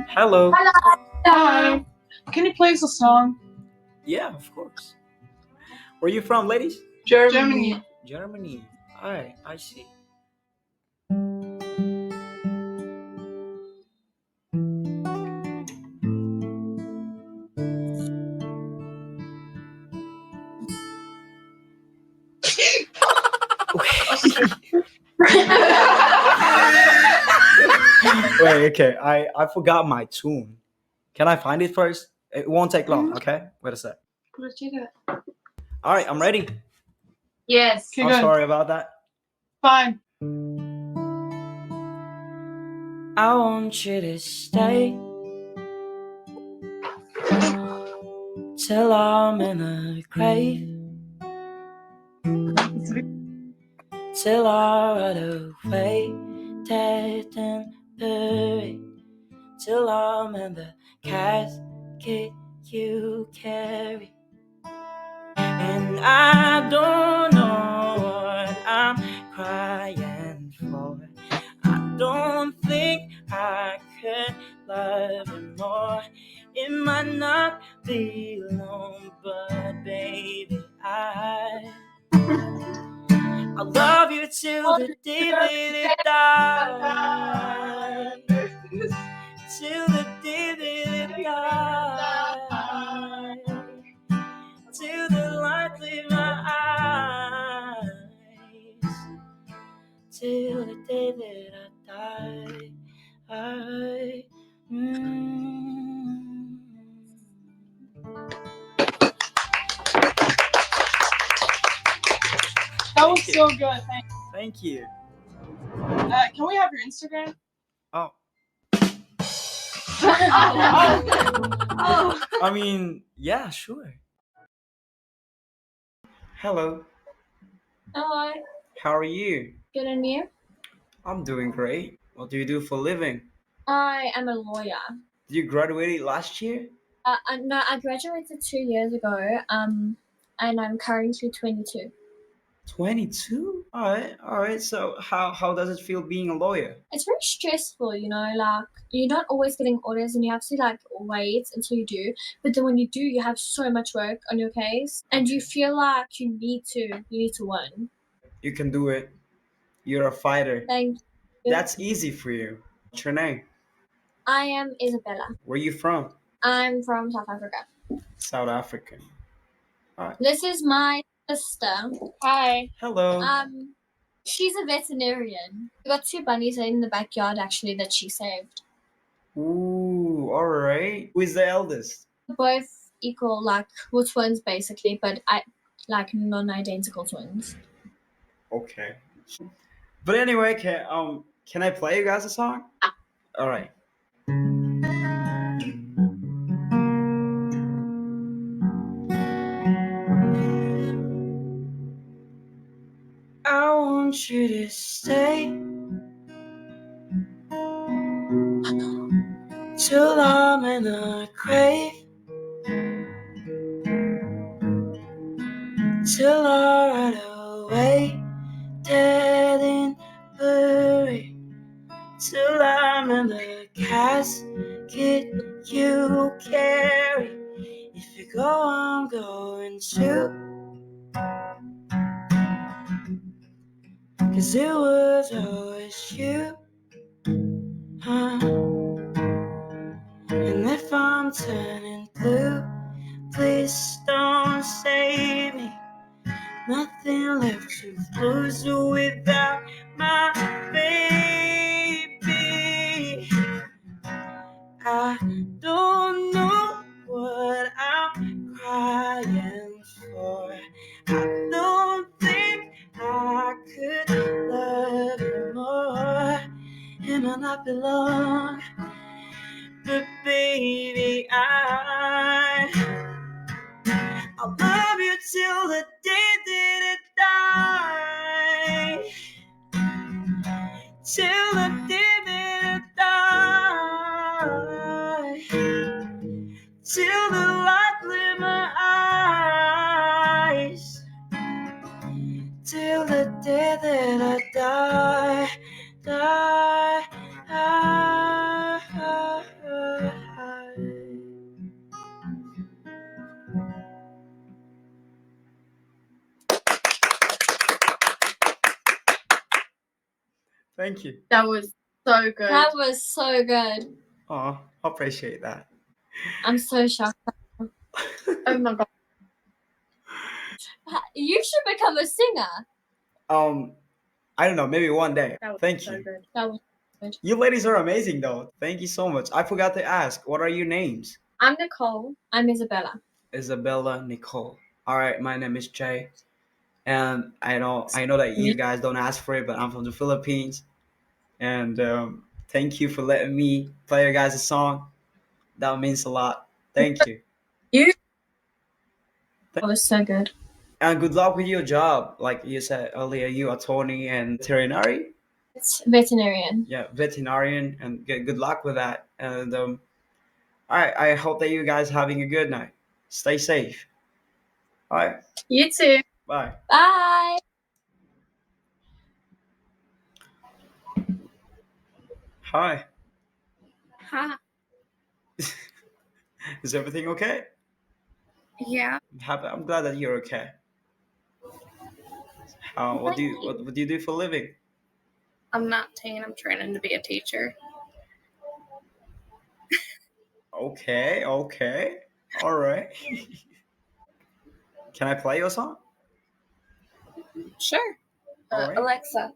Hello. Hi. Can you play us a song? Yeah, of course. Where are you from, ladies? Germany. Germany. Alright, I see. Wait, okay. I forgot my tune. Can I find it first? It won't take long, okay? Wait a sec. Alright, I'm ready. Yes. Okay, I'm good. sorry about that. Fine. I want you to stay till I'm in a grave, till I ride away, dead and buried, till I'm in the casket you carry. And I don't know what I'm crying for. I don't think I could love you more. It might not be long, but baby, I love you till the day that it dies. Till the day that it dies. Till the light leave my eyes. Till the day that I die. That was so good. Thank you. Can we have your Instagram? Oh, Oh. I mean, yeah, sure. Hello, Hello. how are you? Good and you? I'm doing great. What do you do for a living? I am a lawyer. Did you graduate last year? No, I graduated 2 years ago. And I'm currently 22. 22? All right. So how does it feel being a lawyer? It's very stressful, like you're not always getting orders and you have to like wait until you do. But then when you do, you have so much work on your case and you feel like you need to win. You can do it. You're a fighter. Thank you. That's easy for you. What's your name? I am Isabella. Where are you from? I'm from South Africa. South Africa. This is my sister. Hi. Hello. She's a veterinarian. We got 2 bunnies in the backyard actually that she saved. Ooh, all right. Who is the eldest? Both equal, like we're twins basically, but I like non-identical twins. Okay. But anyway, can I play you guys a song? All right. I want you to stay till I'm in a grave, till I ride away, dead and buried, till I'm in the casket you carry. If you go, I'm going too. 'Cause it was always you. And if I'm turning blue, please don't save me. Nothing left to lose without my baby. I don't know what I'm crying for. I don't think I could love you more. It might not be long, but baby, I'll love you till the day that I die. Till the day that I die. Till the light leave my eyes. Till the day that I die. Thank you. That was so good. That was so good. Oh, I appreciate that. I'm so shocked. Oh my god. You should become a singer. I don't know, maybe one day. That was Thank so you. good. That was good. You ladies are amazing, though. Thank you so much. I forgot to ask, what are your names? I'm Nicole. I'm Isabella. Isabella, Nicole. All right, my name is Jay, and I know that you guys don't ask for it, but I'm from the Philippines, and thank you for letting me play your guys' song. That means a lot. Thank you, You That was so good. and good luck with your job. Like you said earlier, you are Tony and veterinary. It's veterinarian. Yeah, veterinarian, and good luck with that. And I hope that you guys having a good night. Stay safe. All right, You too. bye. Bye. Hi. Hi. Is everything okay? Yeah. I'm glad that you're okay. What do you do for a living? I'm not teen. I'm training to be a teacher. Okay, okay, all right. Can I play your song? Sure. All right. Alexa.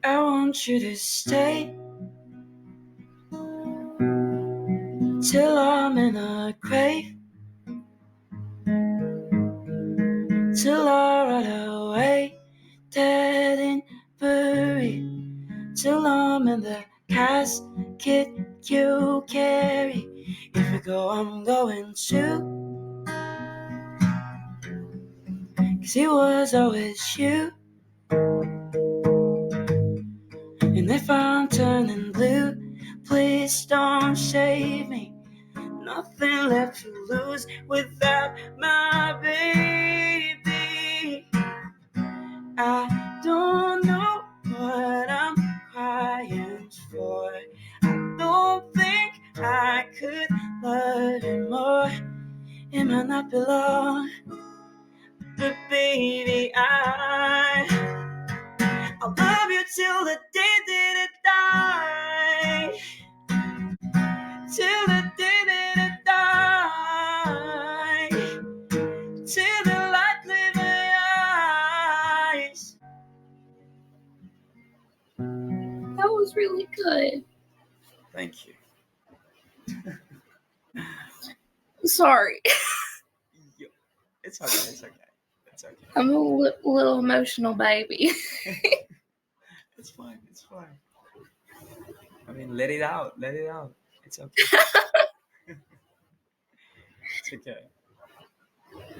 I want you to stay till I'm in a grave, till I rot away, dead and buried, till I'm in the casket you carry. If I go, I'm going to, 'cause it was always you. And if I'm turning blue, please don't shave me. Nothing left to lose without my baby. I don't know what I'm crying for. I don't think I could love you more. It might not be long, but baby, I'll love you till the day that I die. Till the day that I die. Till the light leaves my eyes. That was really good. Thank you. Sorry. Yo, it's okay. It's okay. It's okay. I'm a little emotional baby. It's fine. It's fine. I mean, let it out. Let it out. It's okay. It's okay.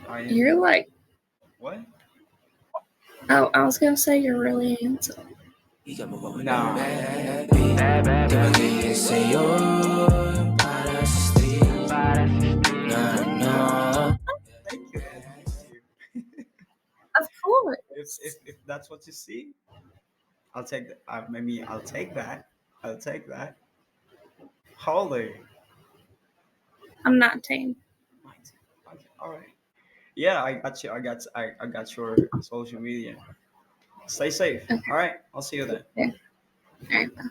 I am. You're like, What? oh, I was gonna say you're really handsome. Nah. Thank you. Thank you. Of course. If that's what you see, I'll take that. Maybe I'll take that. I'll take that. Holy. I'm not teen. Right. Okay. All right. Yeah, I got you. I got your social media. Stay safe. Okay. All right. I'll see you then. All right. Bye.